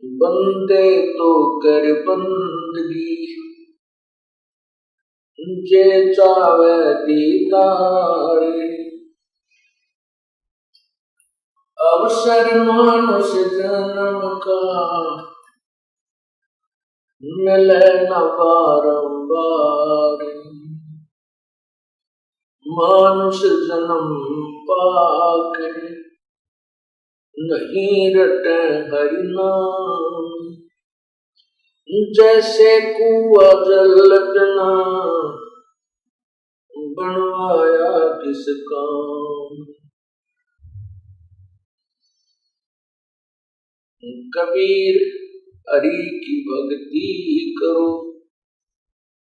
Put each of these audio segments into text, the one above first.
बंदे तो कर बंदगी जे चावे दीदार। अवसर मानुष जन्म का मिले न बारंबार। मानुष जन्म पाकर नहीं रटे हरि नाम। जैसे कुआं जल लगना बनवाया किस काम। कबीर हरि की भक्ति करो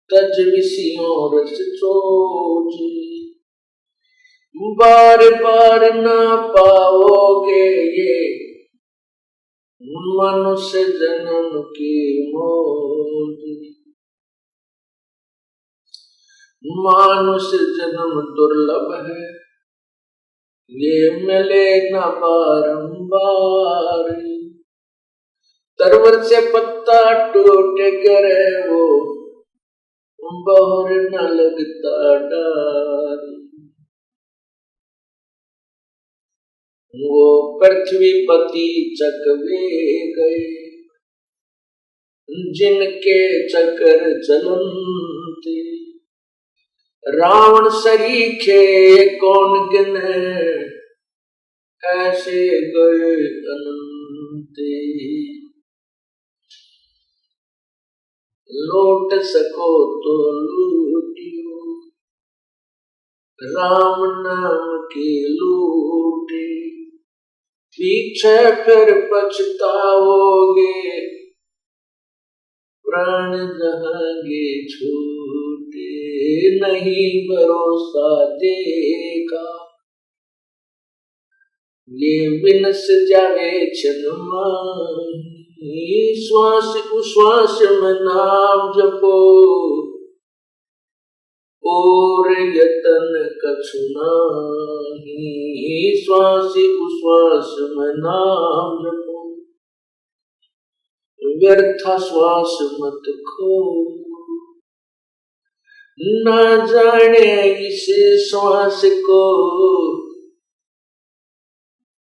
तज विषयों रस सोची। बार बार ना पाओगे ये मनुष्य जन्म की मौज। मानुष जन्म दुर्लभ है ये मिले न बारंबार। तरवर से पत्ता टूट गिरे वो बहुर न लगता डार। वो पृथ्वी पति चकवे गए जिनके चक्कर चलते। रावण सरीखे कौन गिने ऐसे गए अनंते। लौट सको तो लूटियो राम नाम की लूटे। पीछे फिर पछताओगे प्राण जहांगे छूटे। नहीं भरोसा देखा ये विनस जावे क्षण। श्वास उश्वास में नाम जपो और यतन कछु नहीं। श्वास उश्वास में नाम जपो व्यर्थ श्वास मत खो। न जाने इस श्वास को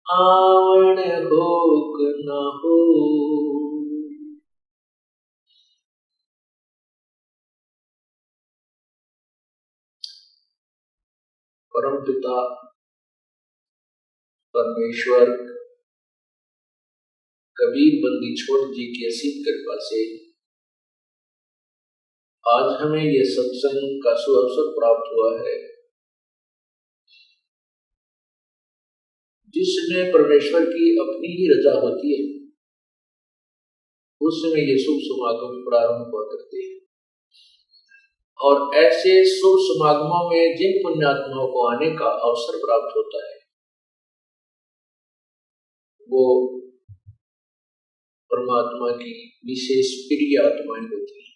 आवण हो न हो। परम पिता परमेश्वर कबीर बंदी छोड़ जी की असीम कृपा से आज हमें यह सत्संग का सुअवसर प्राप्त हुआ है जिसमें परमेश्वर की अपनी ही रजा होती है। उस समय ये शुभ समागम प्रारंभ हुआ करते हैं और ऐसे शुभ समागमों में जिन पुण्यात्माओं को आने का अवसर प्राप्त होता है वो परमात्मा की विशेष प्रिय आत्माएं होती हैं।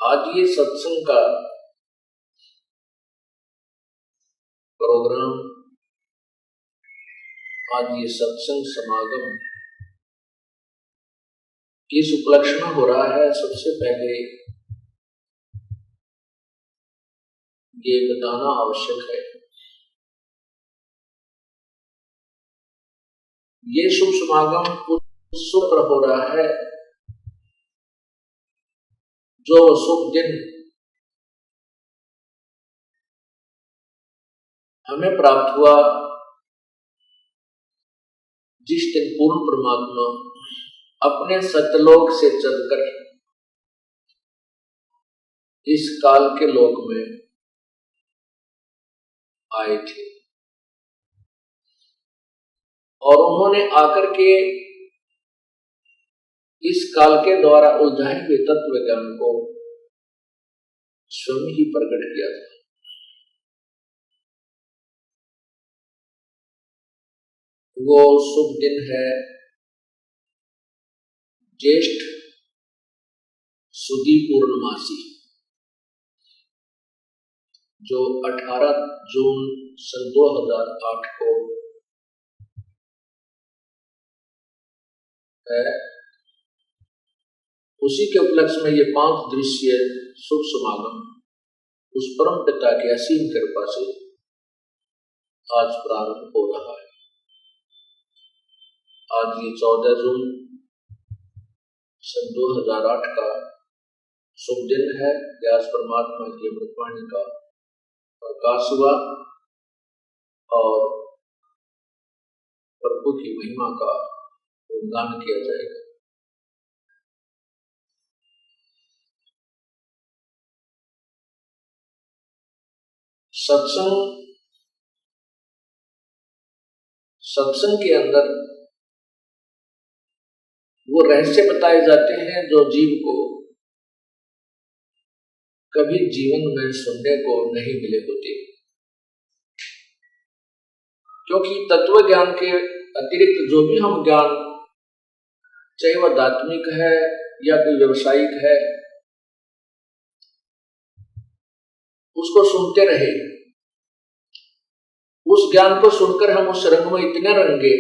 आज ये सत्संग का प्रोग्राम, आज ये सत्संग समागम किस उपलक्ष्य में हो रहा है, सबसे पहले ये बताना आवश्यक है। ये शुभ समागम उस शुभ पर हो रहा है जो शुभ दिन हमें प्राप्त हुआ, जिस दिन पूर्ण परमात्मा अपने सत्यलोक से चलकर इस काल के लोक में आए थे और उन्होंने आकर के इस काल के द्वारा उलझाए हुए तत्व ज्ञान को स्वयं ही प्रकट किया था। वो शुभ दिन है ज्येष्ठ सुदी पूर्णमासी। जो 18 जून सन 2008 को है, उसी के उपलक्ष्य में ये 5 दिवसीय शुभ समागम उस परम पिता की असीम कृपा से आज प्रारंभ हो रहा है। आज ये 14 जून सन 2008 का शुभ दिन है। व्यास परमात्मा की अमृतवाणी का प्रकाश हुआ और प्रभु की महिमा का गुणगान किया जाएगा। सत्संग के अंदर वो रहस्य बताए जाते हैं जो जीव को कभी जीवन में सुनने को नहीं मिले होते, क्योंकि तत्व ज्ञान के अतिरिक्त जो भी हम ज्ञान, चाहे वह दार्शनिक है या कोई व्यवसायिक है, उसको सुनते रहे। उस ज्ञान को सुनकर हम उस रंग में इतने रंगे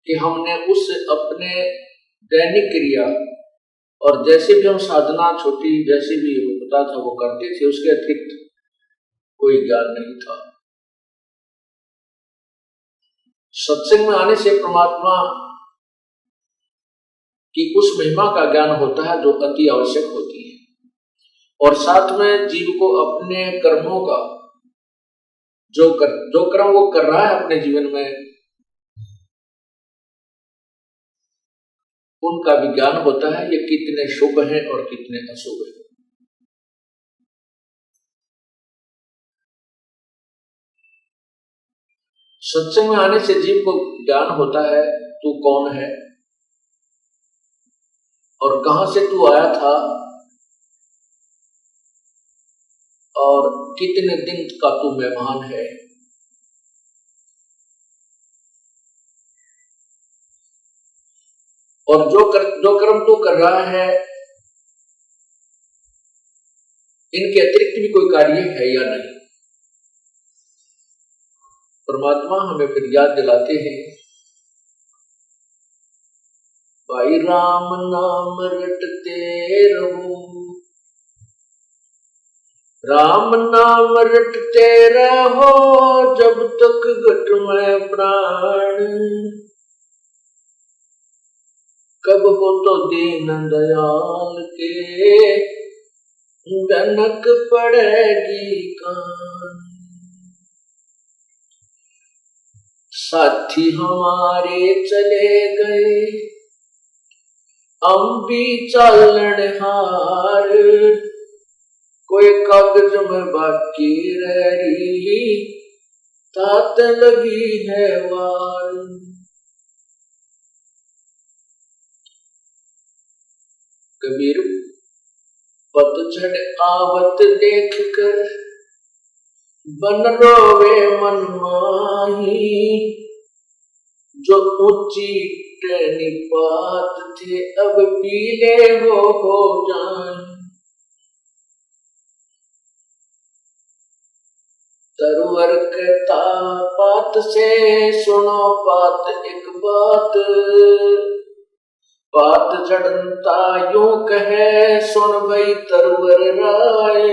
कि हमने उस अपने दैनिक क्रिया और जैसे भी हम साधना छोटी जैसे भी होता था वो करते थे, उसके अतिरिक्त कोई ज्ञान नहीं था। सत्संग में आने से परमात्मा की उस महिमा का ज्ञान होता है जो अति आवश्यक होती है, और साथ में जीव को अपने कर्मों का जो कर्म वो कर रहा है अपने जीवन में, उनका भी ज्ञान होता है, ये कितने शुभ हैं और कितने अशुभ हैं। सत्संग में आने से जीव को ज्ञान होता है तू कौन है और कहां से तू आया था और कितने दिन का तू मेहमान है। और जो कर्म तू कर रहा है, इनके अतिरिक्त भी कोई कार्य है या नहीं। परमात्मा हमें फिर याद दिलाते हैं, भाई राम नाम रटते रहो, राम नाम रटते रहो जब तक घट में प्राण, कब हो तो दीन दयाल के गनक पड़ेगी कान। साथी हमारे चले गए हम भी चालन हार, कोई कागज में बाकी रह रही तात लगी है वार। कबीर पतझड़ आवत देख कर बन रोवे मन माही, जो ऊंची टहनी पात थे अब पीले हो जाए। तरवर कहता पात से सुनो पात एक बात, बात चढ़ता यूं कहे सुन गई तरवर राय।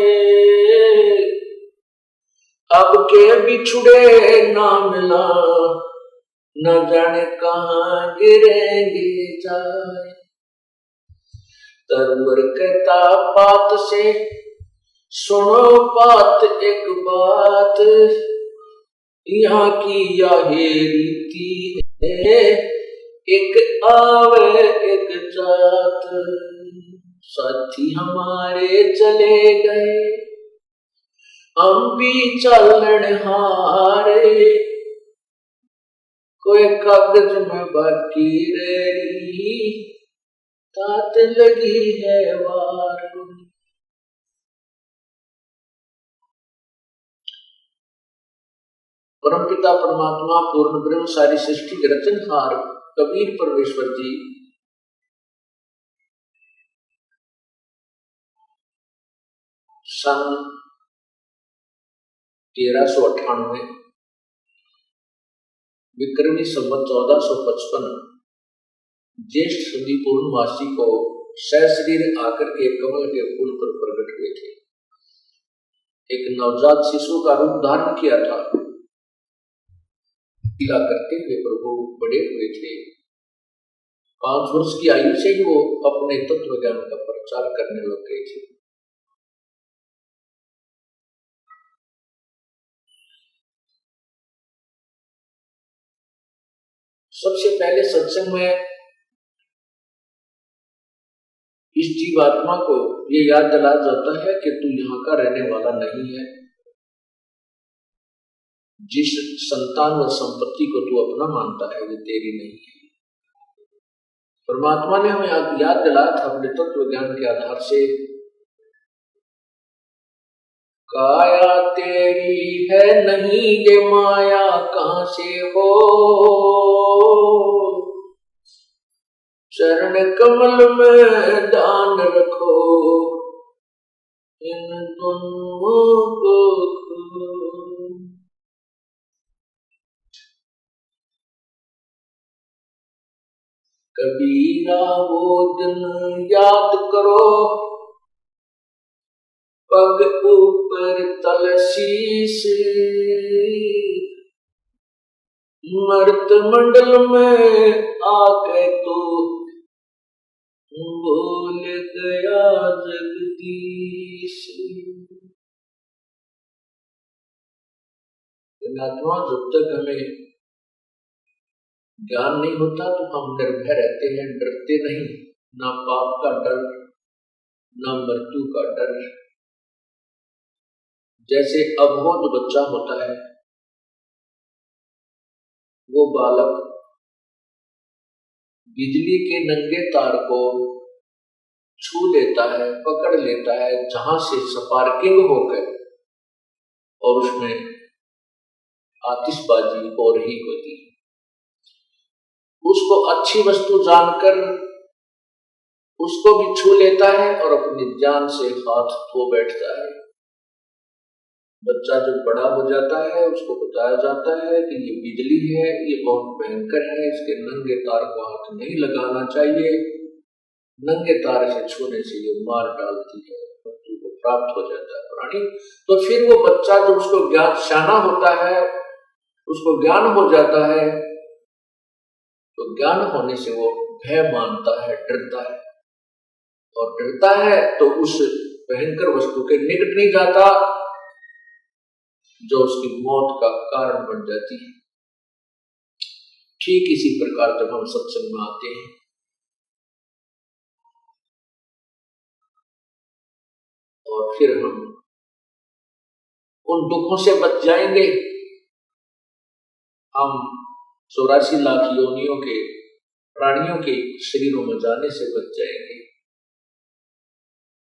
अब के बिछुड़े ना मिला न जाने कहां गिरेंगे जाए। तरवर कहता बात से सुनो बात एक बात, यहाँ की यही रीति है एक आवे एक जात। साथी हमारे चले गए हम भी चलन हारे, कोई कागज में बाकी रही तात लगी है वार। परमपिता परमात्मा पूर्ण ब्रह्म सारी सृष्टि के रचनहार कबीर परमेश्वर जी सन 1398 विक्रमी संवत 1455 ज्येष्ठ सुदी पूर्णमासी को सशरीर आकर के कमल के फूल पर प्रकट हुए थे। एक नवजात शिशु का रूप धारण किया था। लीला करते हुए प्रभु बड़े हुए थे। 5 वर्ष की आयु से ही वो अपने तत्व ज्ञान का प्रचार करने लग गए थे। सबसे पहले सत्संग में इस जीवात्मा को ये याद दिलाया जाता है कि तू यहाँ का रहने वाला नहीं है। जिस संतान व संपत्ति को तू अपना मानता है वो तेरी नहीं है। परमात्मा ने हमें याद दिलाया था अपने तत्व ज्ञान के आधार से, काया तेरी है नहीं ये माया कहां से हो, चरण कमल में दान रखो इन दोनों को। कबीरा वो दिन याद करो, पग ऊपर तल शीश, मर्त मंडल में आके तो बोल गया जगदीश। आत्मा जब तक हमें ज्ञान नहीं होता तो हम निर्भय रहते हैं, डरते नहीं। ना पाप का डर, ना मृत्यु का डर। जैसे अबोध बच्चा होता है, वो बालक बिजली के नंगे तार को छू लेता है, पकड़ लेता है, जहां से स्पार्किंग होकर, और उसमें आतिशबाजी हो रही होती है। उसको अच्छी वस्तु जानकर उसको भी छू लेता है और अपनी जान से हाथ धो बैठता है। बच्चा जब बड़ा हो जाता है उसको बताया जाता है कि ये बिजली है, ये बहुत भयंकर है, इसके नंगे तार को हाथ नहीं लगाना चाहिए, नंगे तार से छूने से ये मार डालती है, मृत्यु को प्राप्त हो जाता है प्राणी। तो फिर वो बच्चा जब उसको ज्ञान शाना होता है, उसको ज्ञान हो जाता है, तो ज्ञान होने से वो भय मानता है, डरता है, और डरता है तो उस भयंकर वस्तु के निकट नहीं जाता जो उसकी मौत का कारण बन जाती है। ठीक इसी प्रकार जब हम सत्संग में आते हैं और फिर हम उन दुखों से बच जाएंगे। हम 84 लाख योनियों के प्राणियों के शरीरों में जाने से बच जाएंगे।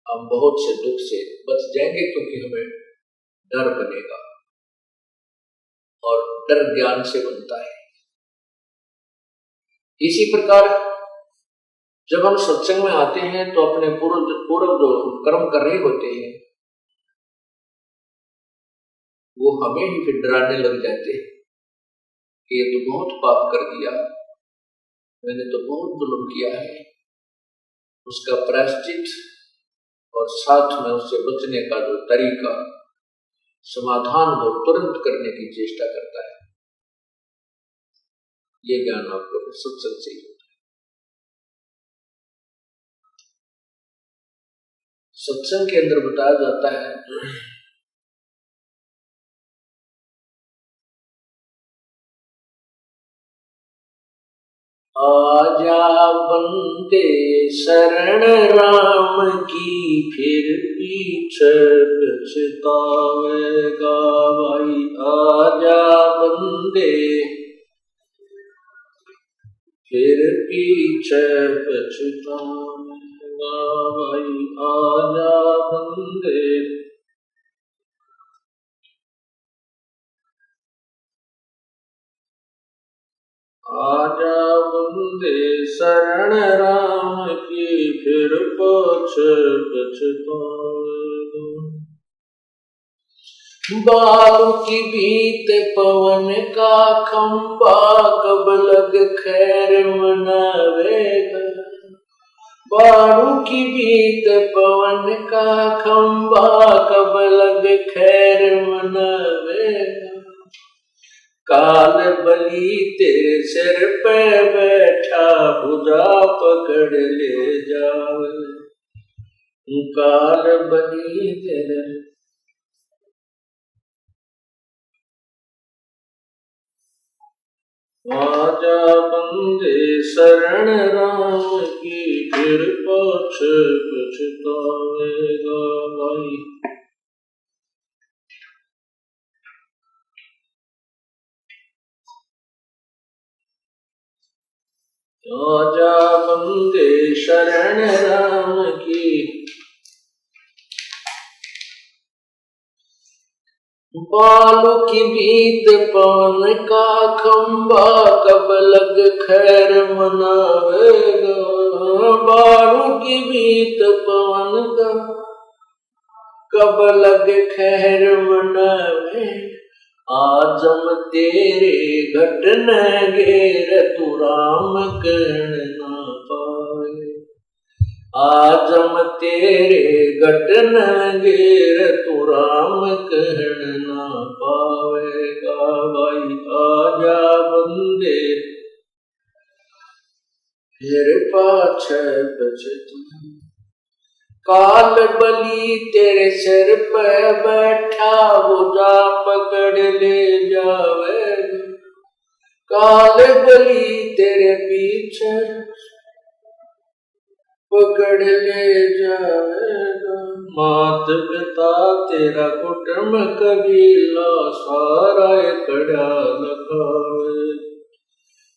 हम बहुत से दुख से बच जाएंगे क्योंकि हमें डर बनेगा, और डर ज्ञान से बनता है। इसी प्रकार जब हम सत्संग में आते हैं तो अपने पूर्व जो कर्म कर रहे होते हैं वो हमें ही फिर डराने लग जाते हैं कि ये तो बहुत पाप कर दिया, मैंने तो बहुत जुल्म किया है। उसका प्रायश्चित और साथ में उससे बचने का जो तरीका, समाधान वो तुरंत करने की चेष्टा करता है। ये ज्ञान आपको फिर सत्संग से ही होता है। सत्संग के अंदर बताया जाता है आजा बंदे शरण राम की, फिर पीछे पछतावेगा भाई। आजा बंदे फिर पीछे पछतावेगा भाई। आजा बंदे आजा बंदे शरण राम की, फिर पछ पछतावेगा। बालू की बीत पवन का खंबा, कब लग खैर मनावेगा। बालू की बीत पवन का खंबा, कब लग खैर मनावेगा। काल बली तेरे सिर पे बैठा, भुजा पकड़ ले जावे। काल बली तेरे आजा बंदे शरण राम की, फिर पाछ पछतावेगा भाई। आजा बंदे शरण राम की, बालों की बीत पवन का खंबा, कब लग खैर मनावेगा। बालों की बीत पवन का, कब लग खैर मनावे। आजम तेरे घट न घेर, तू राम करण ना पाए। आजम तेरे घट न घेर, तू राम करण ना पावेगा भाई। आजा बंदे फिर पाछे पछता। काल बली तेरे सिर पे बैठा, भुजा पकड़ ले जावेगा। काल बली तेरे पीछे पकड़ ले जावेगा। मात पिता तेरा कुटुंब कबीला, सारा कड़ा लखावे।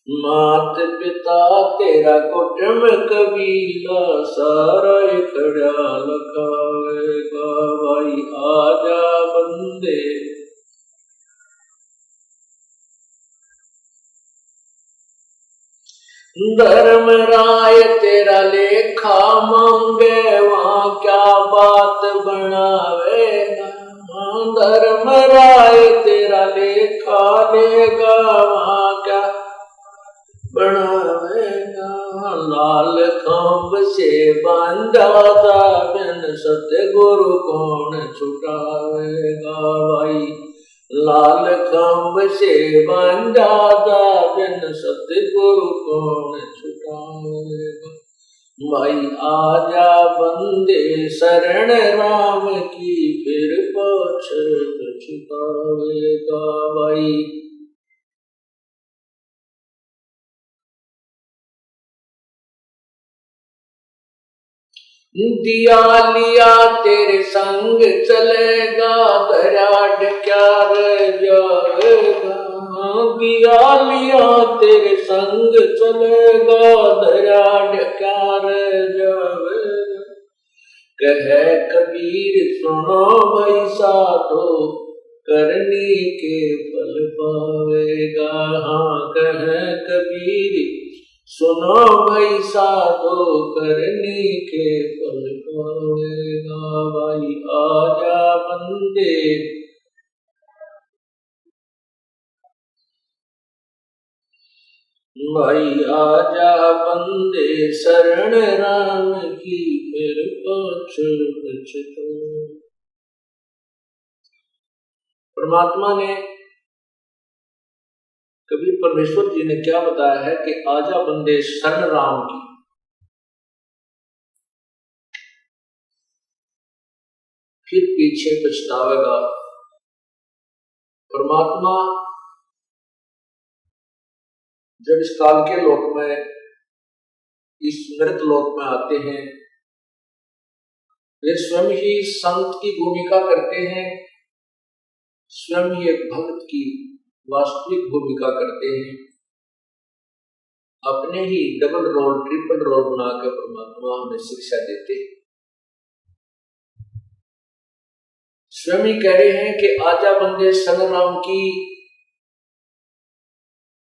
मात पिता तेरा कुटुंब कबीला, सारा खड़ा लखावेगा भाई। आजा बंदे धर्म राय तेरा लेखा मांगे, वहां क्या बात बनावेगा। धर्म राय तेरा लेखा लेगा, वहां क्या बनावेगा। लाल खंभ से बांधा था, बिन सतगुरु कौन छुटावेगा भाई। लाल खंभ से बांधा था, बिन सतगुरु कौन छुटावेगा भाई। आजा बंदे शरण राम की, फिर पाछ पछतावेगा भाई। दिया लिया तेरे संग चलेगा, दरिया क्या रह जाएगा। दिया लिया तेरे संग चलेगा, दरिया क्या रह जाएगा। कहे कबीर सुनो भाई साधो, करनी के फल पावेगा। हाँ कहे कबीर सुनो भाई साधो, करनी के फल पावेगा भाई। आजा बंदे भाई, आजा बंदे शरण राम की, फिर पाछ पछता। परमात्मा ने, कबीर परमेश्वर जी ने क्या बताया है कि आजा बंदे शरण राम की, फिर पीछे पछतावेगा। परमात्मा जब इस काल के लोक में, इस मृत लोक में आते हैं, वे स्वयं ही संत की भूमिका करते हैं, स्वयं ही एक भक्त की वास्तविक भूमिका करते हैं। अपने ही डबल रोल ट्रिपल रोल बनाकर परमात्मा हमें शिक्षा देते हैं। स्वयं ही कह रहे हैं कि आजा बंदे शरण राम की,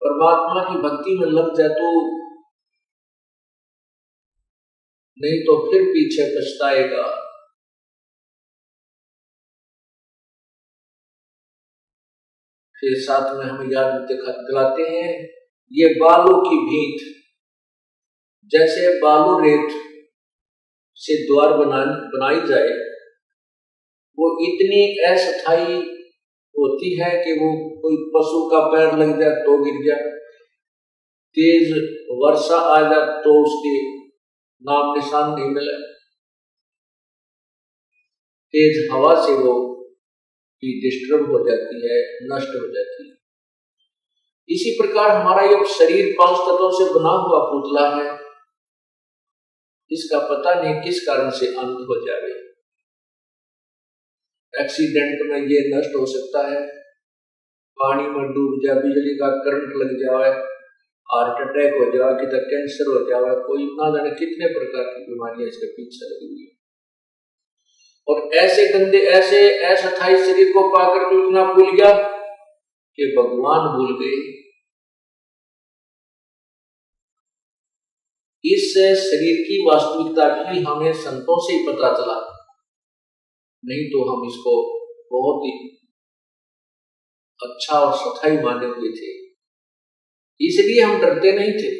परमात्मा की भक्ति में लग जा तू, नहीं तो फिर पीछे पछताएगा। फिर साथ में हम याद दिलाते हैं, ये बालू की भींत, जैसे बालू रेत से द्वार बनाई जाए, वो इतनी अस्थायी होती है कि वो कोई पशु का पैर लग जाए तो गिर जाए, तेज वर्षा आ जाए तो उसके नाम निशान नहीं मिले, तेज हवा से वो भी डिस्टर्ब हो जाती है, नष्ट हो जाती है। इसी प्रकार हमारा ये शरीर 5 तत्वों से बना हुआ पुतला है, इसका पता नहीं किस कारण से अंत हो जाए, एक्सीडेंट में ये नष्ट हो सकता है, पानी में डूब जाए, बिजली का करंट लग जाए, हार्ट अटैक हो जाए, कितना कैंसर हो जाए, कोई ना जाने कितने प्रकार की बीमारियां इसके पीछे लगी हुई है। और ऐसे गंदे ऐसे अस्थायी शरीर को पाकर तो इतना भूल गया कि भगवान भूल गए। इस शरीर की वास्तविकता भी हमें संतों से ही पता चला, नहीं तो हम इसको बहुत ही अच्छा और स्थायी माने हुए थे, इसलिए हम डरते नहीं थे,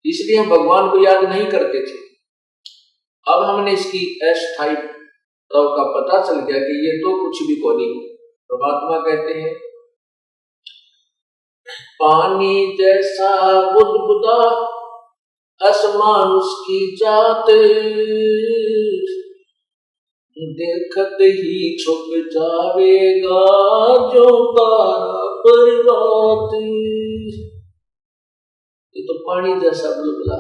इसलिए हम भगवान को याद नहीं करते थे। अब हमने इसकी अस्थायी का पता चल गया कि ये तो कुछ भी को नहीं। परमात्मा कहते हैं, पानी जैसा बुदबुदा आसमान उसकी जात, देखत ही छुप जावेगा जो तारा पर्वत। ये तो पानी जैसा बुलबुला,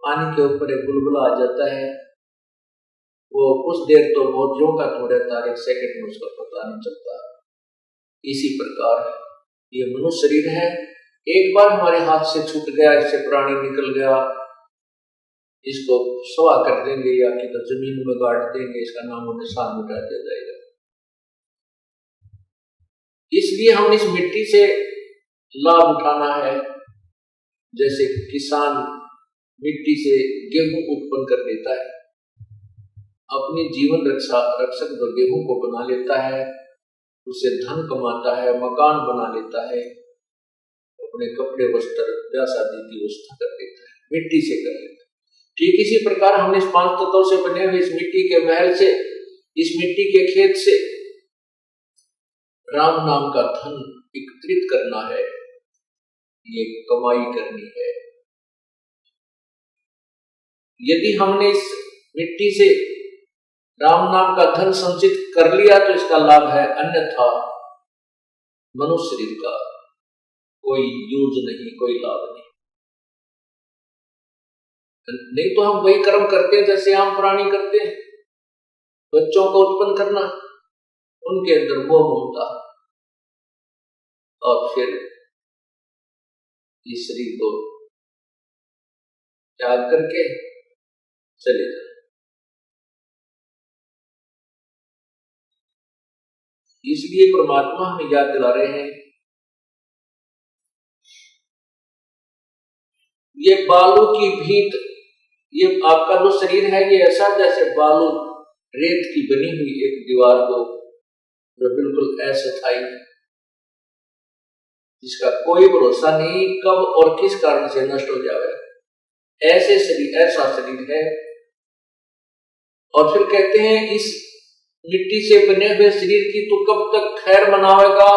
पानी के ऊपर एक बुलबुला आ जाता है, वो कुछ देर तो मौजों का तो रहता है, 1 सेकंड में उसका पता नहीं चलता। इसी प्रकार ये मनुष्य शरीर है, एक बार हमारे हाथ से छूट गया, इससे प्राणी निकल गया, इसको सवा कर देंगे या कि तो जमीन में गाड़ देंगे, इसका नाम और निशान मिटा दिया जाएगा। इसलिए हम इस मिट्टी से लाभ उठाना है, जैसे किसान मिट्टी से गेहूं उत्पन्न कर लेता है, अपनी जीवन रक्षक गेहूं को बना लेता है, उससे धन कमाता है, मकान बना लेता है, अपने कपड़े वस्त्र ब्याह शादी की व्यवस्था कर लेता है, मिट्टी से कर लेता है। ठीक इसी प्रकार हमने इस 5 तत्वों से बने हुए इस मिट्टी के महल से, इस मिट्टी के खेत से राम नाम का धन एकत्रित करना है, ये कमाई करनी है। यदि हमने इस मिट्टी से राम नाम का धन संचित कर लिया तो इसका लाभ है, अन्यथा मनुष्य शरीर का कोई यूज नहीं, कोई लाभ नहीं। नहीं तो हम वही कर्म करते हैं जैसे आम प्राणी करते हैं, बच्चों को उत्पन्न करना, उनके अंदर मोह ममता, और फिर इस शरीर को त्याग करके चले जाए। इसलिए परमात्मा हमें याद दिला रहे हैं, ये बालू की भींत, ये आपका जो शरीर है ये ऐसा जैसे बालू रेत की बनी हुई एक दीवार को, जो बिल्कुल अस्थायी, जिसका कोई भरोसा नहीं कब और किस कारण से नष्ट हो जाए, ऐसे शरीर, ऐसा शरीर है। और फिर कहते हैं, इस मिट्टी से बने हुए शरीर की तो कब तक खैर मनावेगा,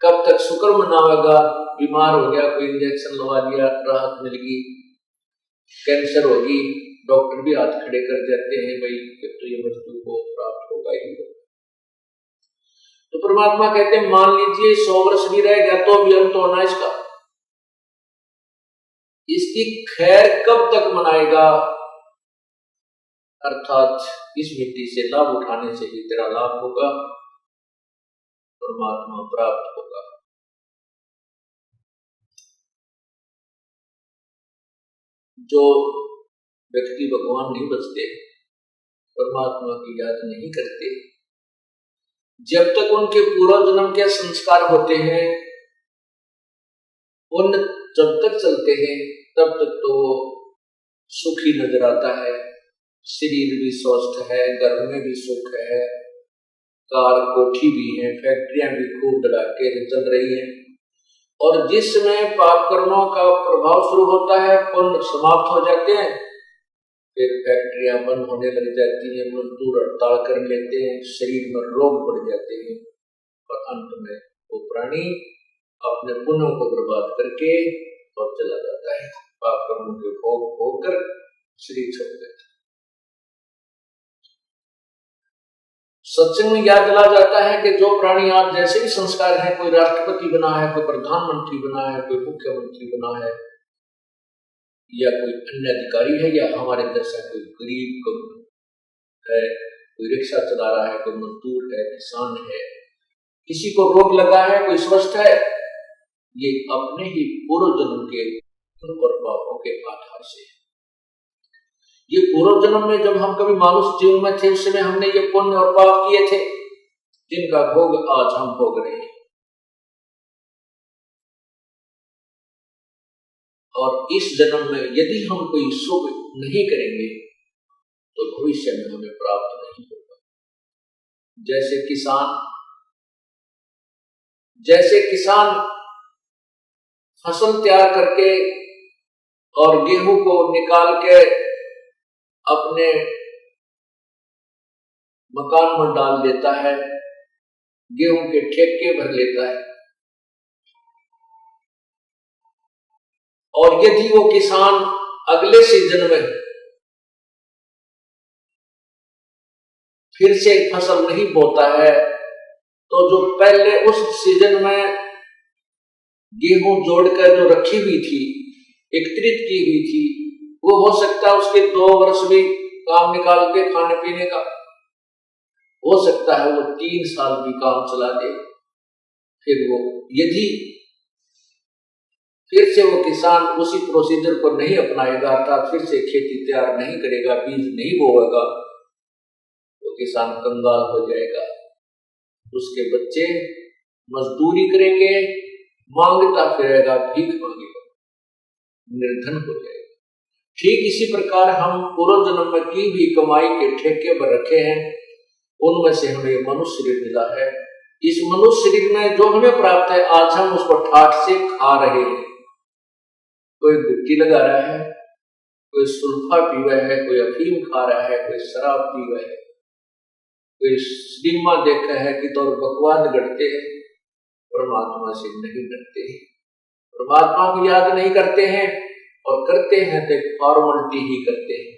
कब तक शुक्र मनावेगा। बीमार हो गया, कोई इंजेक्शन लगा दिया, राहत मिल गई, कैंसर होगी, डॉक्टर भी हाथ खड़े कर देते हैं, भाई तो ये मृत्यु को प्राप्त होगा ही। तो परमात्मा कहते हैं, मान लीजिए 100 वर्ष भी रह गया तो भी अंत होना इसका, इसकी खैर कब तक मनाएगा, अर्थात इस मिट्टी से लाभ उठाने से ही तेरा लाभ होगा, परमात्मा प्राप्त होगा। जो व्यक्ति भगवान नहीं बचते, परमात्मा की याद नहीं करते, जब तक उनके पूर्व जन्म के संस्कार होते हैं, उन जब तक चलते हैं तब तक तो सुखी नजर आता है, शरीर भी स्वस्थ है, घर में भी सुख है, कार कोठी भी है, फैक्ट्रियां भी खूब धड़ाके से चल रही हैं, और जिसमें पाप कर्मों का प्रभाव शुरू होता है, पुण्य समाप्त हो जाते हैं, फिर फैक्ट्रियां बंद होने लग जाती हैं, मजदूर हड़ताल कर लेते हैं, शरीर में रोग बढ़ जाते हैं, और अंत में वो प्राणी अपने पुण्यों को बर्बाद करके और चला जाता है, पाप कर्मों के भोग होकर शरीर छोड़ देता है। सत्संग में याद दिला जाता है कि जो प्राणी आज जैसे भी संस्कार है, कोई राष्ट्रपति बना है, कोई प्रधानमंत्री बना है, कोई मुख्यमंत्री बना है, या कोई अन्य अधिकारी है, या हमारे जैसा कोई गरीब है, कोई रिक्शा चला रहा है, कोई मजदूर है, किसान है, किसी को रोग लगा है, कोई स्वस्थ है, ये अपने ही पूर्व जन्म के और पापों के आधार से। ये पूर्व जन्म में जब हम कभी मानुष जीवन में थे, उस समय हमने ये पुण्य और पाप किए थे, जिनका भोग आज हम भोग रहे हैं। और इस जन्म में यदि हम कोई शुभ नहीं करेंगे तो भविष्य में हमें प्राप्त नहीं होगा। जैसे किसान फसल तैयार करके और गेहूं को निकाल के अपने मकान में डाल देता है, गेहूं के ठेके भर लेता है, और यदि वो किसान अगले सीजन में फिर से फसल नहीं बोता है, तो जो पहले उस सीजन में गेहूं जोड़कर जो रखी हुई थी, एकत्रित की हुई थी, वो हो सकता है उसके 2 वर्ष भी काम निकाल के खाने पीने का, हो सकता है वो 3 साल भी काम चला दे। फिर वो यदि फिर से वो किसान उसी प्रोसीजर को नहीं अपनाएगा, अर्थात फिर से खेती तैयार नहीं करेगा, बीज नहीं बोएगा, तो किसान कंगाल हो जाएगा, उसके बच्चे मजदूरी करेंगे, मांगता फिरेगा, भीख मांगेगा, निर्धन हो जाएगा। ठीक इसी प्रकार हम पूर्व जन्म में की हुई कमाई के ठेके पर रखे हैं, उनमें से हमें मनुष्य शरीर मिला है। इस मनुष्य शरीर में जो हमें प्राप्त है, आज हम उसको ठाठ से खा रहे हैं। कोई गुटकी लगा रहा है, कोई सुल्फा पी रहा है, कोई अफीम खा रहा है, कोई शराब पी रहा है, कोई सिनेमा देखा है कि तो बकवाद गढ़ते हैं, परमात्मा से नहीं डरते हैं, परमात्मा को याद नहीं करते हैं, और करते हैं तो फॉर्मेलिटी ही करते हैं,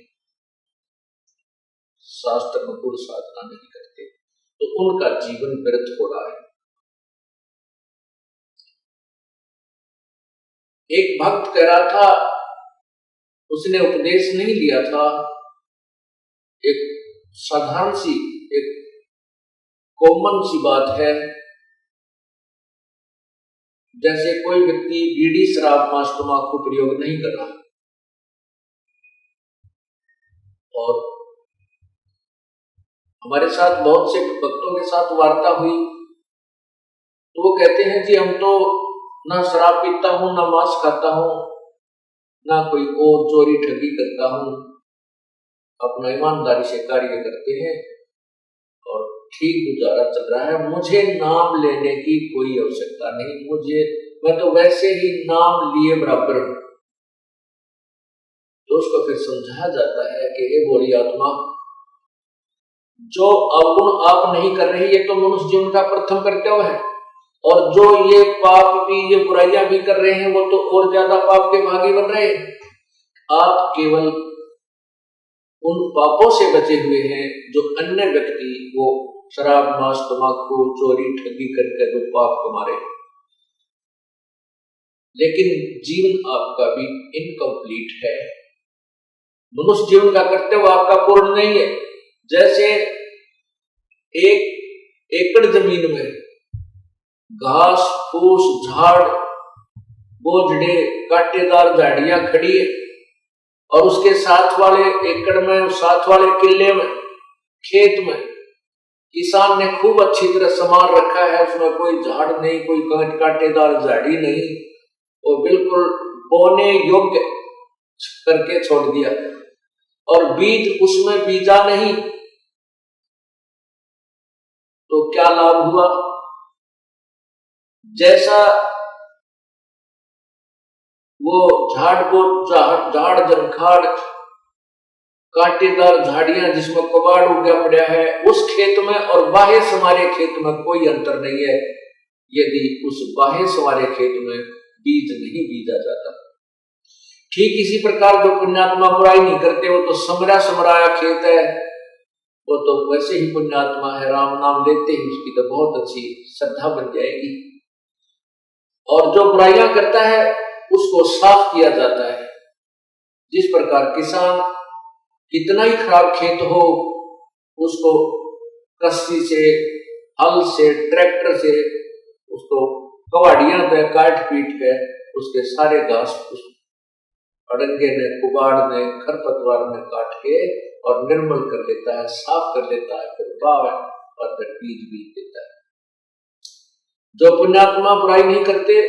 शास्त्र अनुकूल साधना नहीं करते, तो उनका जीवन व्यर्थ हो रहा है। एक भक्त कह रहा था, उसने उपदेश नहीं लिया था, एक साधारण सी, एक कॉमन सी बात है, जैसे कोई व्यक्ति बीड़ी, शराब, मांस, तंबाकू प्रयोग नहीं कर रहा, और हमारे साथ बहुत से भक्तों के साथ वार्ता हुई, तो वो कहते हैं जी हम तो ना शराब पीता हूं, ना मांस खाता हूं, ना कोई और चोरी ठगी करता हूं, अपना ईमानदारी से कार्य करते हैं और ठीक गुजारा चल रहा है, मुझे नाम लेने की कोई आवश्यकता नहीं, मैं तो वैसे ही नाम लिए बराबर हूं। तो उसको फिर समझाया जाता है कि हे भोली आत्मा, जो अवगुण आप नहीं कर रही, ये तो मनुष्य जीवन का प्रथम कर्तव्य है, और जो ये पाप भी, ये बुराइयां भी कर रहे हैं, वो तो और ज्यादा पाप के भागी बन रहे हैं। आप केवल उन पापों से बचे हुए हैं जो अन्य व्यक्ति वो शराब, मांस, तंबाकू, चोरी, ठगी करके जो पाप कमा रहे हैं, लेकिन जीवन आपका भी इनकम्प्लीट है, मनुष्य जीवन का कर्तव्य आपका पूर्ण नहीं है। जैसे 1 एकड़ जमीन में घास फूस, झाड़, बोझड़े, कांटेदार झाड़ियां खड़ी है, और उसके साथ वाले एकड़ में, साथ वाले किले में, खेत में किसान ने खूब अच्छी तरह संभाल रखा है, उसमें कोई झाड़ नहीं, कोई कांटेदार झाड़ी नहीं, वो बिल्कुल बोने योग्य करके छोड़ दिया, और बीज उसमें बीजा नहीं, तो हुआ, जैसा वो झाड़ जंखाड़ कांटेदार झाड़ियां जिसमें कबाड़ उगा पड़ा है, उस खेत में और बाह्य समारे खेत में कोई अंतर नहीं है यदि उस बाह्य समारे खेत में बीज नहीं बीजा जाता। ठीक इसी प्रकार जो पुण्यात्मा बुराई नहीं करते, वो तो समरा समराया खेत है, वो तो वैसे ही पुण्यात्मा है, राम नाम लेते ही उसकी तो बहुत अच्छी श्रद्धा बन जाएगी। और जो बुराइयां करता है उसको साफ किया जाता है। जिस प्रकार किसान कितना ही खराब खेत हो, उसको कस्सी से, हल से, ट्रैक्टर से उसको कवाड़ियां पे काट पीट के उसके सारे घास अड़ंगे ने, कुबाड़ ने, खरपतवार ने काट के और निर्मल कर लेता है, साफ कर लेता है, फिर बाव और फिर बीज बीज देता है। जो पुण्यात्मा बुराई नहीं करते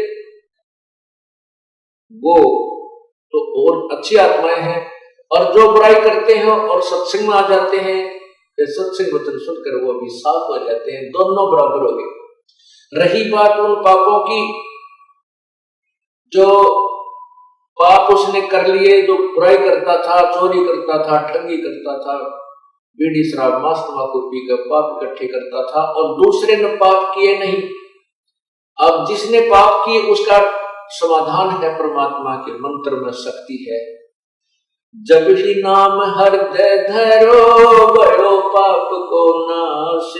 वो तो और अच्छी आत्माएं हैं, और जो बुराई करते हैं और सत्संग में आ जाते हैं, फिर सत्संग वचन सुनकर वो भी साफ हो जाते हैं, दोनों बराबर हो गए। रही बात उन पापों की जो पाप उसने कर लिए, जो बुराई करता था, चोरी करता था, ठगी करता था, बीड़ी शराब मांस तंबाकू पी कर पाप इकट्ठे करता था, और दूसरे ने पाप किए नहीं। अब जिसने पाप किए उसका समाधान है परमात्मा के मंत्र में शक्ति है। जब ही नाम हृदय धरो बड़ो पाप को नाश,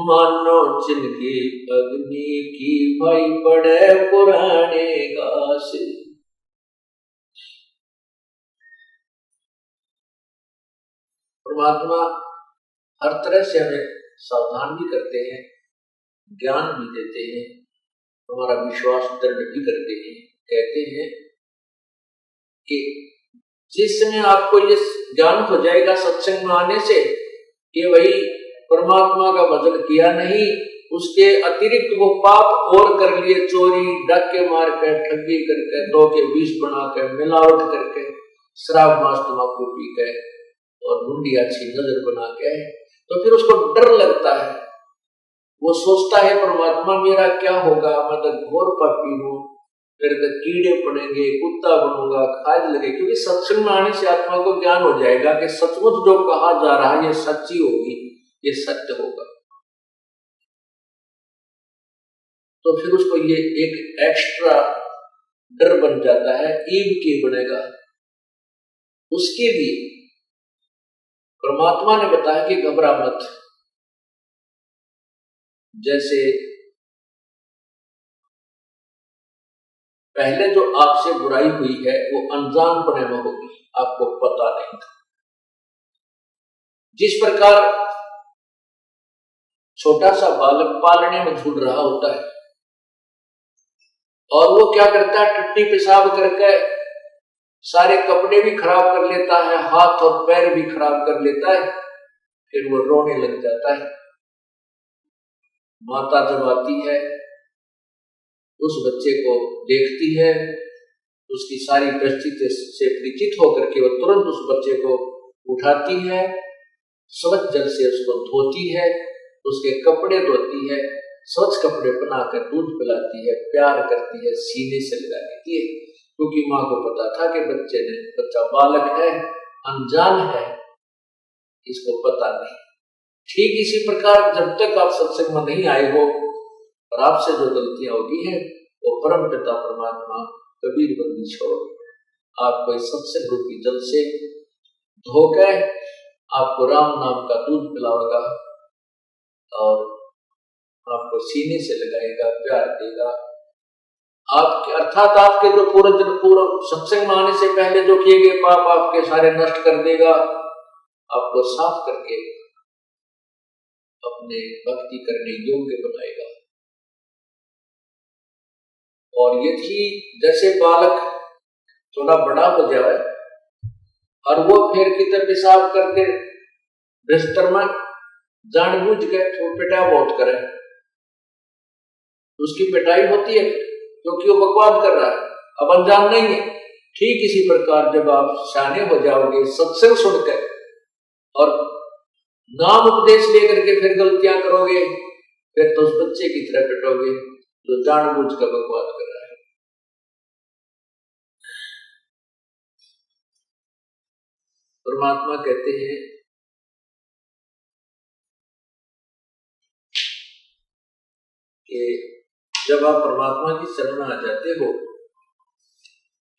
मानो जिनकी अग्नि की भाई पड़े पुराने घास। परमात्मा हर तरह से हमें सावधान भी करते हैं, ज्ञान भी देते हैं, हमारा विश्वास दृढ़ भी करते हैं। कहते हैं कि जिस समय आपको ये ज्ञान हो जाएगा सत्संग में आने से कि वही परमात्मा का भजन किया नहीं, उसके अतिरिक्त वो पाप और कर लिए, चोरी डाके मार कर, ठगी करके, दो के 20 बना कर, मिलावट करके, शराब मांस तंबाकू पी के और मुंडी अच्छी नजर बना के, तो फिर उसको डर लगता है। वो सोचता है परमात्मा मेरा क्या होगा, मैं तो घोर पापी हूँ, मेरे तो कीड़े पड़ेंगे, कुत्ता बनूंगा, खाज लगे। क्योंकि सत्संग में आने से आत्मा को ज्ञान हो जाएगा कि सचमुच जो कहा जा रहा है ये सच्ची होगी, ये सत्य होगा। तो फिर उसको ये एक एक्स्ट्रा डर बन जाता है, ईव के बनेगा। उसके लिए परमात्मा ने बताया कि घबरा मत। जैसे पहले जो आपसे बुराई हुई है वो अनजानपने में होगी, आपको पता नहीं था। जिस प्रकार छोटा सा बालक पालने में झूल रहा होता है और वो क्या करता है, टट्टी पेशाब करके सारे कपड़े भी खराब कर लेता है, हाथ और पैर भी खराब कर लेता है, फिर वो रोने लग जाता है। माता जब आती है, उस बच्चे को देखती है, उसकी सारी परिस्थिति से परिचित होकर के वो तुरंत उस बच्चे को उठाती है, स्वच्छ जल से उसको धोती है, उसके कपड़े धोती है, स्वच्छ कपड़े बनाकर दूध पिलाती है, प्यार करती है, सीने से लगा देती है। क्योंकि माँ को पता था कि बच्चा बालक है, अनजान है, इसको पता नहीं। ठीक इसी प्रकार जब तक आप सत्संग में नहीं आए हो और आपसे जो गलतियां होती हैं वो परम पिता परमात्मा कबीर बंदी छोड़ आपको इस सत्संग रूपी जल से धोकर आपको राम नाम का दूध पिलाएगा और आपको सीने से लगाएगा, प्यार देगा। आपके अर्थात आपके जो पूर्व सत्संग में आने से पहले जो किए गए पाप आपके सारे नष्ट कर देगा, आपको साफ करके अपने भक्ति करने योग्य बनाएगा। और यदि जैसे बालक थोड़ा बड़ा हो जाए और वो फिर किधर पेशाब करके बिस्तर में जानबूझ के पिटाई बहुत करे, उसकी पिटाई होती है क्योंकि वो बकवाद कर रहा है, अब अनजान नहीं है। ठीक इसी प्रकार जब आप शाने हो जाओगे सत्संग सुनकर और नाम उपदेश लेकर के फिर गलतियां करोगे, फिर तो उस बच्चे की तरह पिटोगे जो जानबूझ कर बकवास कर रहा है। परमात्मा कहते हैं कि जब आप परमात्मा की शरण में आ जाते हो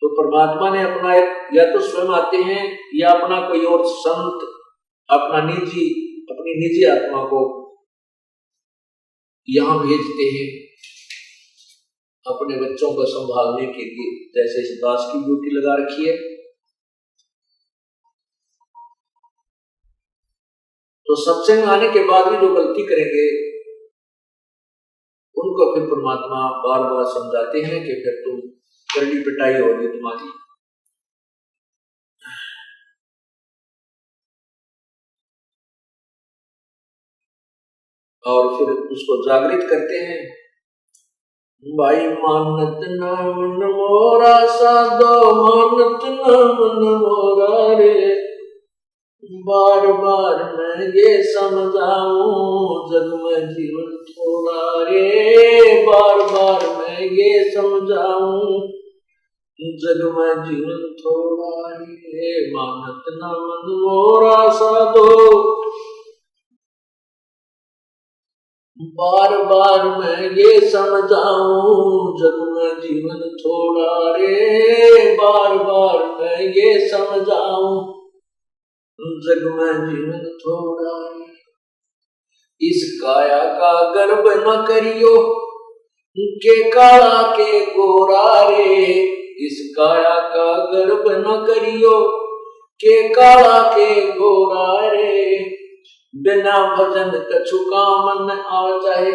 तो परमात्मा ने अपना या तो स्वयं आते हैं या अपना कोई और संत, अपनी निजी आत्मा को यहां भेजते हैं अपने बच्चों को संभालने के लिए। जैसे इस दास की ड्यूटी लगा रखी है, तो सत्संग आने के बाद भी जो गलती करेंगे उनको फिर परमात्मा बार बार समझाते हैं कि फिर तुम करड़ी पिटाई होगी तुम्हारी। और फिर उसको जागृत करते हैं, भाई मानत ना मन मोरा साधो, मानत ना मन मोरा रे, बार बार मैं ये समझाऊं जग में जीवन थोड़ा रे, बार बार मैं ये समझाऊं जग में जीवन थोड़ा रे, मानत ना मन मोरा साधो, बार बार मैं ये समझाऊं जग में जीवन थोड़ा रे, बार बार मैं ये समझाऊं जग में जीवन थोड़ा रे। इस काया का गर्व न करियो के काला के गोरा रे, इस काया का गर्व न करियो के काला के गोरा रे, बिना भजन कछु काम न आव चाहे,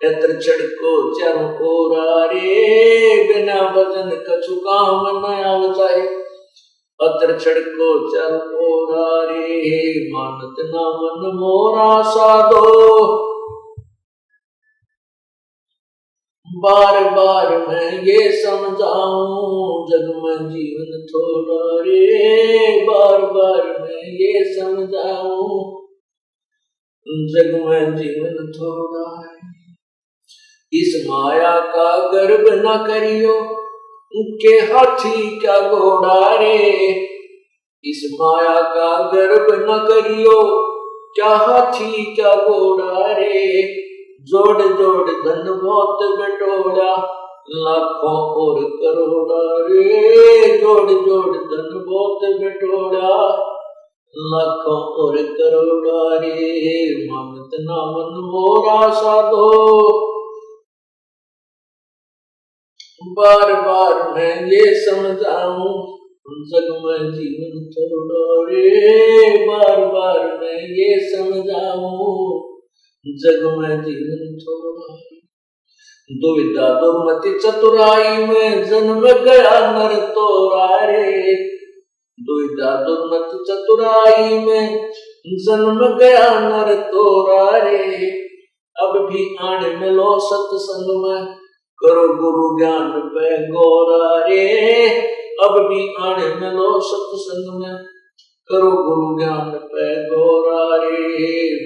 एत्र चढ़को चारों ओरा रे, बिना भजन कछु काम न आव चाहे, अत्र चढ़को चारों ओरा रे, मानत ना मन मोरा साधो, बार बार मैं ये समझाऊं जग में जीवन थोड़ा रे, बार बार मैं ये समझाऊं जग में जीवन थोड़ा है। इस माया का गर्व न करियो के हाथी क्या घोड़ा रे, इस माया का गर्व न करियो क्या हाथी क्या घोड़ा रे, जोड़ जोड़ धन बहुत बटोरा लाखों और करोड़ा रे, जोड़ जोड़ धन बहुत बटोरा लाखों और करोड़ा रे, मानत ना मन मोरा साधो, बार बार मैं ये समझाऊं जग में जीवन थोड़ा रे, बार बार मैं ये समझाऊं जग में जीवन थोड़ा। दुविधा दुर्मति चतुराई में जन्म गया नर तोरा रे, दुविधा दुर्मति चतुराई में जन्म गया नर तोरा रे, अब भी आने मिलो सत्संग में करो गुरु ज्ञान पे गोरा रे, अब भी आने मिलो सत्संग में करो गुरु ज्ञान पे गोरा रे,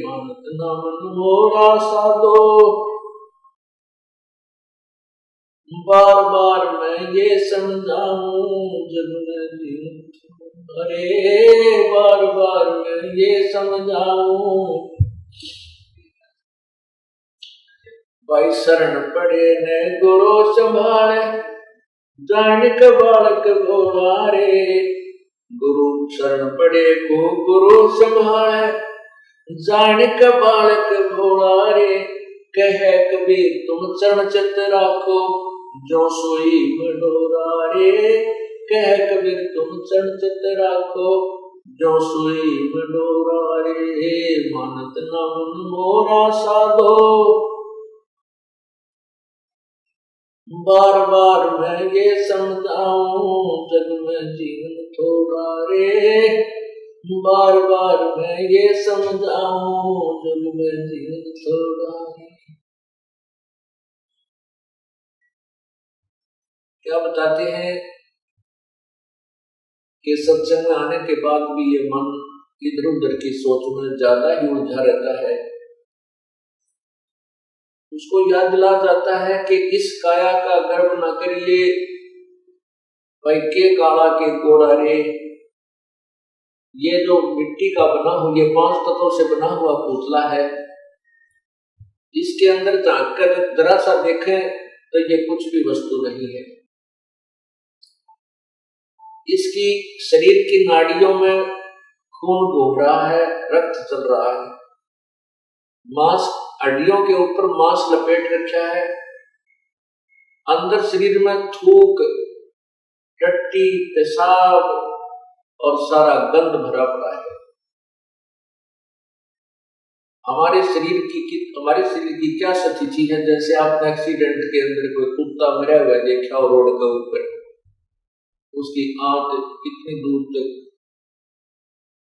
मानत ना मन मोरा साधो, बार बार मैं ये समझाऊं जग में जीवन अरे, बार बार मैं ये समझाऊं। भाई शरण पड़े ने गुरु संभाले, जानिक बालक भोला रे, गुरु शरण पड़े को गुरु संभाले, जानिक बालक भोला रे, कहे कबीर तुम चरण चित राखो जो सोई बडोरा रे, कहे कबीर तुम चरण चित राखो जो सोई बडोरा रे, मानत ना मन मोरा साधो, बार बार मैं ये समझाऊं जग में जीवन थोड़ा रे, बार बार मैं ये समझाऊं जग में जीवन थोड़ा रे। क्या बताते हैं कि सत्संग में आने के बाद भी ये मन इधर उधर की सोच में ज्यादा ही उलझा रहता है, उसको याद दिला जाता है कि इस काया का गर्व न करिए, भाई के काला के गोरा रे। ये जो मिट्टी का बना हुआ, ये 5 तत्वों से बना हुआ पुतला है, इसके अंदर झांक कर जरा सा देखें तो ये कुछ भी वस्तु नहीं है। इसकी शरीर की नाड़ियों में खून घूम रहा है, रक्त चल रहा है, मांस, हड्डियों के ऊपर मांस लपेट रखा है, अंदर शरीर में थूक, टट्टी, पेशाब और सारा गंध भरा पड़ा है। हमारे शरीर की क्या स्थिति है? जैसे आपने एक्सीडेंट के अंदर कोई कुत्ता मरा हुआ देखा और रोड के ऊपर, उसकी आंत कितनी दूर तक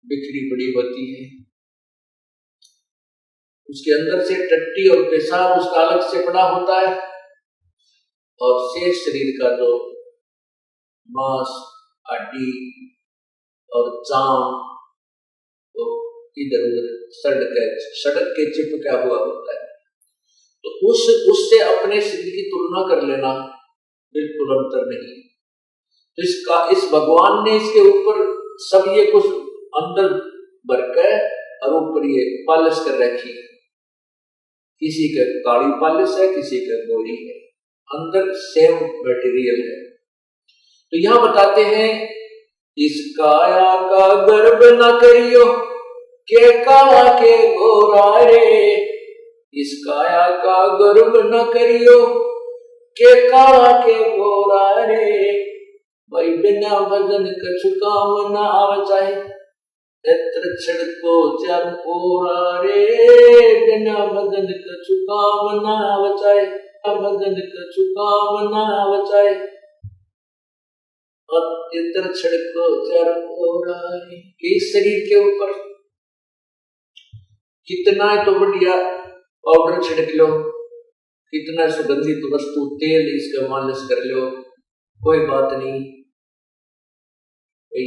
बिखरी पड़ी होती है, उसके अंदर से टट्टी और पेशाब उसका अलग से पड़ा होता है, और शेष शरीर का जो मांस, हड्डी और चाम तो इधर उधर सड़क के चिपका हुआ होता है। तो उससे अपने शरीर की तुलना कर लेना बिल्कुल अंतर नहीं। तो इस भगवान ने इसके ऊपर सब ये कुछ अंदर भर के और ऊपर ये पालिश कर रखी है, किसी का काली पालिश है, किसी का गोरी है, अंदर सेम मटेरियल है। तो यहां बताते हैं इस काया का गर्व न करियो, के काला के गोरा रे। इस काया का गर्व न करियो, के काला के गोरा रे। भाई बिना भजन कछु काम न आवे चाहे, एत्र छिड़को चार ओरा रे। बिना भजन कछु काम न आवे चाहे, भजन कछु काम न आवे चाहे, इधर छिड़को चार ओरा रे। इस शरीर के ऊपर कितना है तो बढ़िया पाउडर छिड़क लो, कितना सुगंधित वस्तु तेल इसका मालिश कर लो, कोई बात नहीं, भाई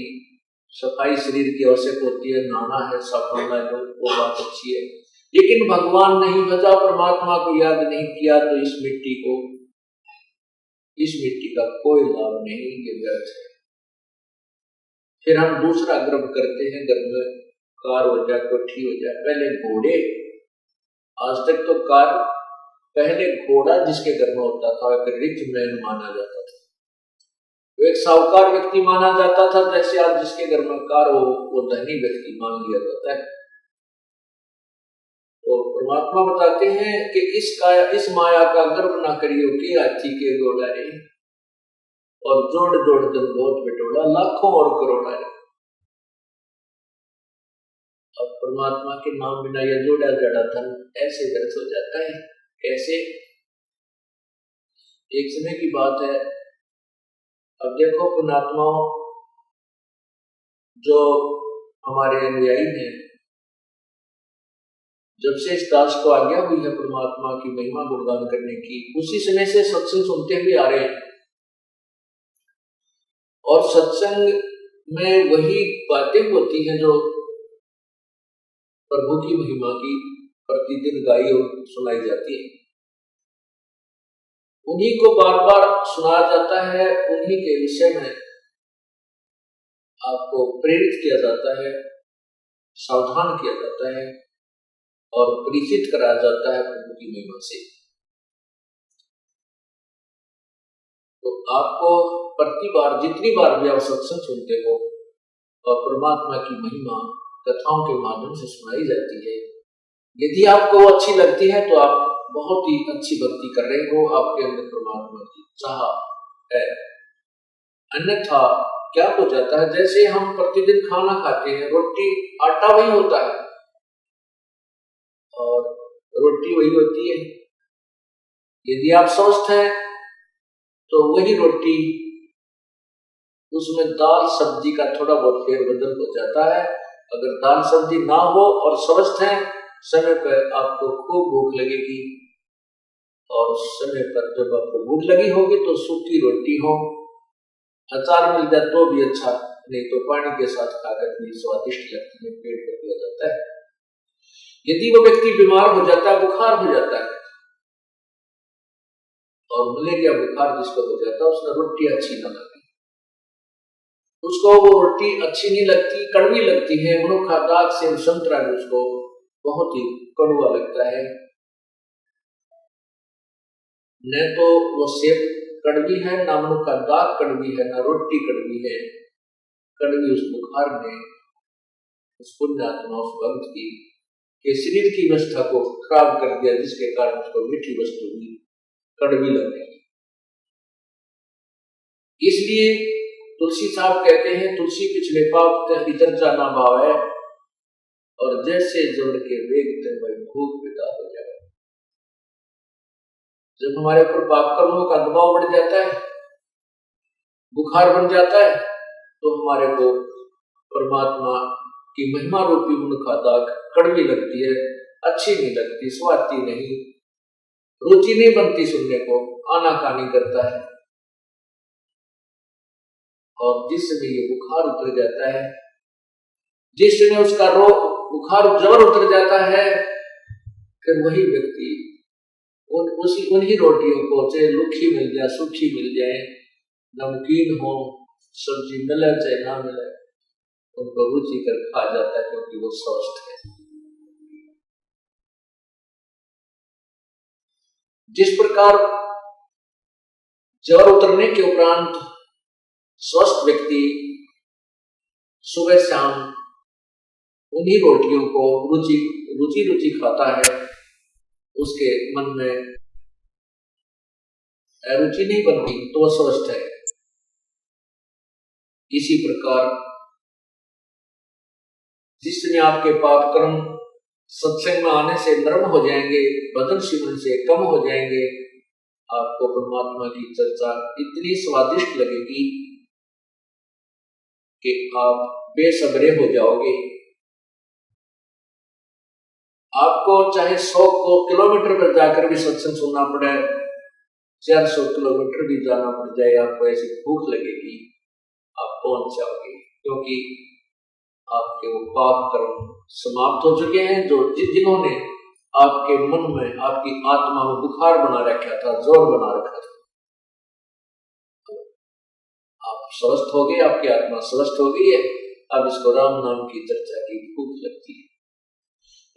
सफाई शरीर की आवश्यक होती है, नहाना है, साबुन ला लो, वो बात अच्छी है। लेकिन भगवान नहीं भजा, परमात्मा को याद नहीं किया, तो इस मिट्टी का कोई लाभ नहीं, ये व्यर्थ है। फिर हम दूसरा गर्व करते हैं, घर में कार हो जाए, कोठी हो जाए, पहले घोड़े, आज तक तो कार, पहले घोड़ा जिसके घर में होता था एक रिच मैन माना जाता था, एक साहूकार व्यक्ति माना जाता था। जैसे आज जिसके घर में कार हो वो धनी व्यक्ति मान लिया जाता है। तो परमात्मा बताते हैं कि इस माया का गर्व ना करियो, कि हाथी के घोड़ा रे, और जोड़ जोड़ जन बहुत बिटोड़ा, लाखों और करोड़ा रे। अब परमात्मा के नाम बिना यह जोड़ा जड़ा धन ऐसे व्यर्थ हो जाता है। कैसे? एक समय की बात है, अब देखो पुण्यात्माओं, जो हमारे अनुयायी हैं, जब से इस दास को आज्ञा हुई है परमात्मा की महिमा गुणगान करने की, उसी समय से सत्संग सुनते हुए आ रहे हैं, और सत्संग में वही बातें होती हैं जो प्रभु की महिमा की प्रतिदिन गाई और सुनाई जाती है, उन्हीं को बार बार सुनाया जाता है, उन्हीं के विषय में आपको प्रेरित किया जाता है, सावधान किया जाता है और परिचित कराया जाता है प्रभु की महिमा से। तो आपको प्रति बार, जितनी बार भी आप सत्संग सुनते हो और परमात्मा की महिमा कथाओं के माध्यम से सुनाई जाती है, यदि आपको अच्छी लगती है तो आप बहुत ही अच्छी भक्ति कर रहे हो, आपके अंदर परमात्मा की चाह है। अन्यथा क्या हो जाता है, जैसे हम प्रतिदिन खाना खाते हैं, रोटी आटा वही होता है और रोटी वही होती है। यदि आप स्वस्थ हैं तो वही रोटी, उसमें दाल सब्जी का थोड़ा बहुत फेरबदल हो जाता है। अगर दाल सब्जी ना हो और स्वस्थ हैं, समय पर आपको खूब भूख लगेगी, और समय पर जब आपको भूख लगी होगी तो सूखी रोटी हो, अचार मिल जाए तो भी अच्छा, नहीं तो पानी के साथ खाकर भी स्वादिष्ट लगती है, पेट भर दिया जाता है। यदि वो व्यक्ति बीमार हो जाता है, बुखार हो जाता है, और मलेरिया बुखार जिसको हो जाता है, उसने रोटी अच्छी न लगती, उसको वो रोटी अच्छी नहीं लगती, कड़वी लगती है, मनुखा दाग से संतरा उसको बहुत ही कड़वा लगता है। न तो वो सेब कड़वी है, ना मनुखा दाग कड़वी है, ना रोटी कड़वी है। कड़वी उस बुखार ने उस पुण्यात्मा, उस भक्त की के शरीर की व्यवस्था को खराब कर दिया, जिसके कारण उसको मीठी वस्तु भी कड़वी लगने लगी। इसलिए तुलसी साहब कहते हैं, तुलसी पिछले पाप इधर जाना भाव है, और जैसे जड़ के वेग वही भूख पैदा हो जाए। जब हमारे ऊपर पाप कर्मों का दबाव बढ़ जाता है, बुखार बन जाता है, तो हमारे को परमात्मा की महिमा रूपी मनुखा दाग कड़वी लगती है, अच्छी नहीं लगती, स्वादती नहीं, रुचि नहीं बनती, सुनने को आनाकानी करता है। और जिस समय ये बुखार उतर जाता है, जिस समय उसका रोग बुखार जबर उतर जाता है, फिर वही व्यक्ति उन्हीं रोटियों को, चाहे लुखी मिल जाए, सूखी मिल जाए, नमकीन हो, सब्जी मिले चाहे ना मिले, उनको रुचि कर खा जाता है, क्योंकि वो स्वस्थ है। जिस प्रकार ज्वर उतरने के उपरांत स्वस्थ व्यक्ति सुबह शाम उन्हीं रोटियों को रुचि खाता है, उसके मन में रुचि नहीं बनती, तो वह स्वस्थ है। इसी प्रकार जिस समय आपके पाप कर्म सत्संग में आने से नरम हो जाएंगे, बदन सिमरन से कम हो जाएंगे, आपको परमात्मा की चर्चा इतनी स्वादिष्ट लगेगी कि आप बेसब्रे हो जाओगे। आपको चाहे 100 किलोमीटर पर जाकर भी सत्संग सुनना पड़े, 400 किलोमीटर भी जाना पड़ जाए, आपको ऐसी भूख लगेगी, आप पहुंच जाओगे, क्योंकि आपके वो पाप कर्म समाप्त हो चुके हैं, जो जिन्होंने आपके मन में, आपकी आत्मा में बुखार बना रखा था, जोर बना रखा था। आप स्वस्थ हो गए, आपकी आत्मा स्वस्थ हो गई है। अब इसको राम नाम की चर्चा की भूख लगती है।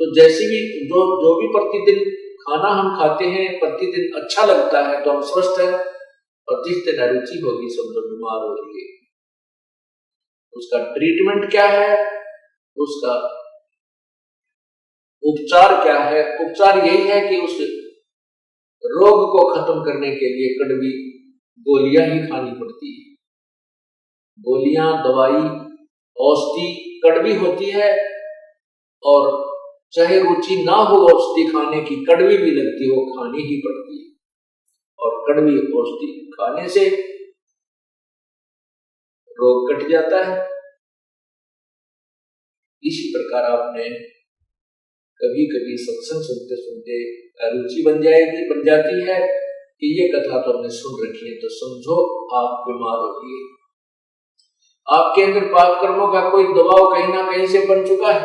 तो जैसे भी जो भी प्रतिदिन खाना हम खाते हैं, प्रतिदिन अच्छा लगता है, तो हम स्वस्थ हैं, और जिस तरह रुचि होगी सब जो बीमार होंगे। उसका ट्रीटमेंट क्या है, उसका उपचार क्या है? उपचार यही है कि उस रोग को खत्म करने के लिए कड़वी गोलियां ही खानी पड़ती है। गोलियां, दवाई, औषधि कड़वी होती है, और चाहे रुचि ना हो औषधि खाने की, कड़वी भी लगती हो, खानी ही पड़ती है। और कड़वी औषधि खाने से रोग कट जाता है। इसी प्रकार आपने कभी कभी सत्संग सुनते सुनते रुचि बन जाती है कि ये कथा तो हमने सुन रखी है, तो समझो आप बीमार हो गए, आपके अंदर पाप कर्मों का कोई दबाव कहीं ना कहीं से बन चुका है।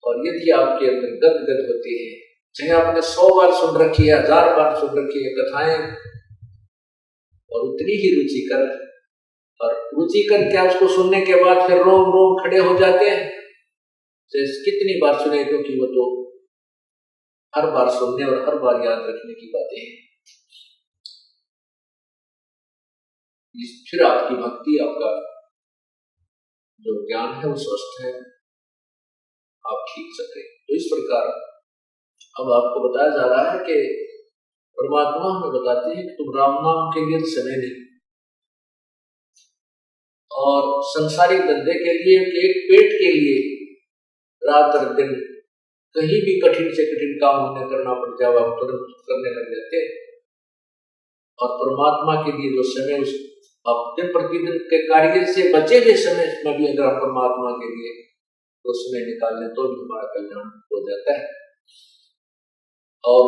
और यदि आपके अंदर गदगद होती है, चाहे आपने 100 बार सुन रखी है, 1000 बार सुन रखी है कथाएं, और उतनी ही रुचिकर, और रुचिकर क्या, उसको सुनने के बाद फिर रोम रोम खड़े हो जाते हैं, कितनी बार सुने, क्योंकि वो तो हर बार सुनने और हर बार याद रखने की बातें हैं। फिर आपकी भक्ति, आपका जो ज्ञान है वो स्वस्थ है, आप ठीक सके। तो इस प्रकार अब आपको बताया जा रहा है कि परमात्मा हमें बताते हैं कि तुम राम नाम के लिए समय नहीं, और संसारिक धंधे के लिए, एक पेट के लिए रात और दिन कहीं भी कठिन से कठिन काम हमें करना पड़ जाए, आप तुरंत करने लग जाते। और परमात्मा के लिए जो समय, उस दिन प्रतिदिन के कार्य से बचे हुए समय में भी अगर हम परमात्मा के लिए तो समय निकाल लें, तो भी हमारा कल्याण हो जाता है। और